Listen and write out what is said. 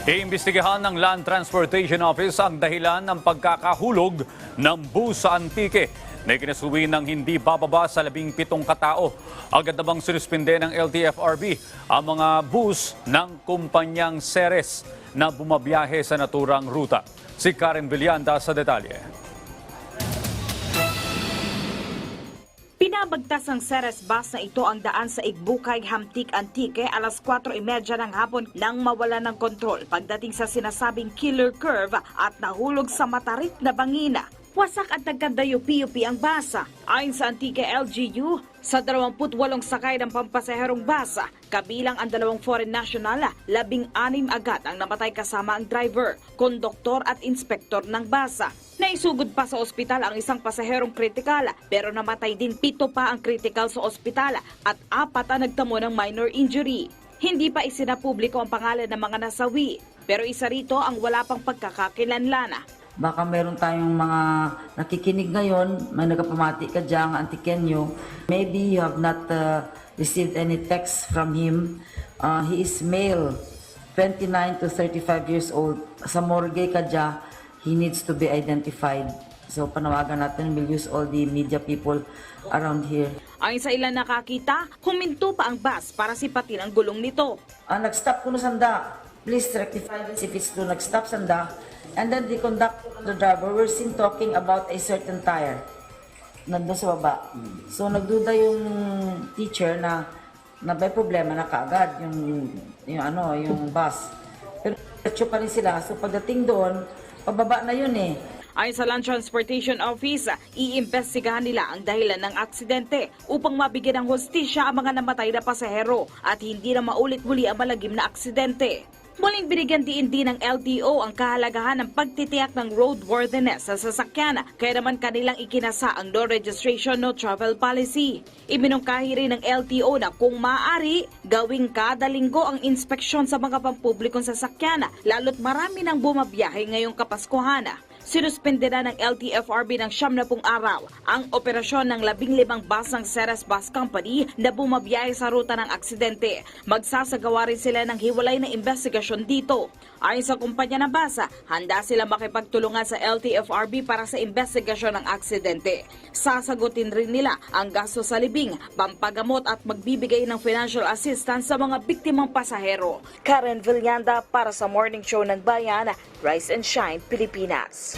Iimbestigahan ng Land Transportation Office ang dahilan ng pagkakahulog ng bus sa Antique na ikinasuwi ng hindi bababa sa 17 katao. Agad namang sinuspinde ng LTFRB ang mga bus ng kumpanyang Ceres na bumabiyahe sa naturang ruta. Si Karen Villanda sa detalye. Pinabagtas ng Ceres bus na ito ang daan sa Igbukay, Hamtik, Antique alas 4:30 ng hapon nang mawala ng kontrol pagdating sa sinasabing killer curve at nahulog sa matarik na bangina. Wasak at nagkadayupi-yupi ang basa. Ayon sa Antique LGU, sa 28 sakay ng pampasaherong basa, kabilang ang 2 foreign national, 16 agad ang namatay kasama ang driver, konduktor at inspektor ng basa. Naisugod pa sa ospital ang isang pasaherong kritikal pero namatay din 7 pa ang kritikal sa ospital at 4 ang nagtamo ng minor injury. Hindi pa isinapubliko ang pangalan ng mga nasawi pero isa rito ang wala pang pagkakakilanlan. Baka meron tayong mga nakikinig ngayon, may nagapamati ka dyan, Antiqueño. Maybe you have not received any text from him. He is male, 29 to 35 years old. Sa morgue ka dyan, he needs to be identified. So panawagan natin, we'll use all the media people around here. Ayon sa ilan nakakita, huminto pa ang bus para sipatin ang gulong nito. Nag-stop ko no sanda. Please rectify this if it's to nag-stop sanda. And then the conductor, the driver, were seen talking about a certain tire. Nandun sa baba. So nagduda yung teacher na may problema na kaagad yung bus. Pero diretso pa rin sila. So pagdating doon, pababa na yun eh. Ayon sa Land Transportation Office, iimbestigahan nila ang dahilan ng aksidente upang mabigyan ng hustisya ang mga namatay na pasahero at hindi na maulit muli ang malagim na aksidente. Muling binigyan din ng LTO ang kahalagahan ng pagtitiyak ng roadworthiness sa sasakyan kaya naman kanilang ikinasa ang no registration, no travel policy. Iminungkahi rin ng LTO na kung maaari, gawing kada linggo ang inspeksyon sa mga pampublikong sasakyan lalo't marami nang bumabiyahe ngayong Kapaskuhan. Sinuspende na ng LTFRB ng 70 araw ang operasyon ng 15 bus ng Ceres Bus Company na bumabiyahe sa ruta ng aksidente. Magsasagawa rin sila ng hiwalay na investigasyon dito. Ayon sa kumpanya ng basa, handa sila makipagtulungan sa LTFRB para sa investigasyon ng aksidente. Sasagutin rin nila ang gasto sa libing, pampagamot at magbibigay ng financial assistance sa mga biktimang pasahero. Karen Villanda para sa Morning Show ng Bayan, Rise and Shine, Pilipinas.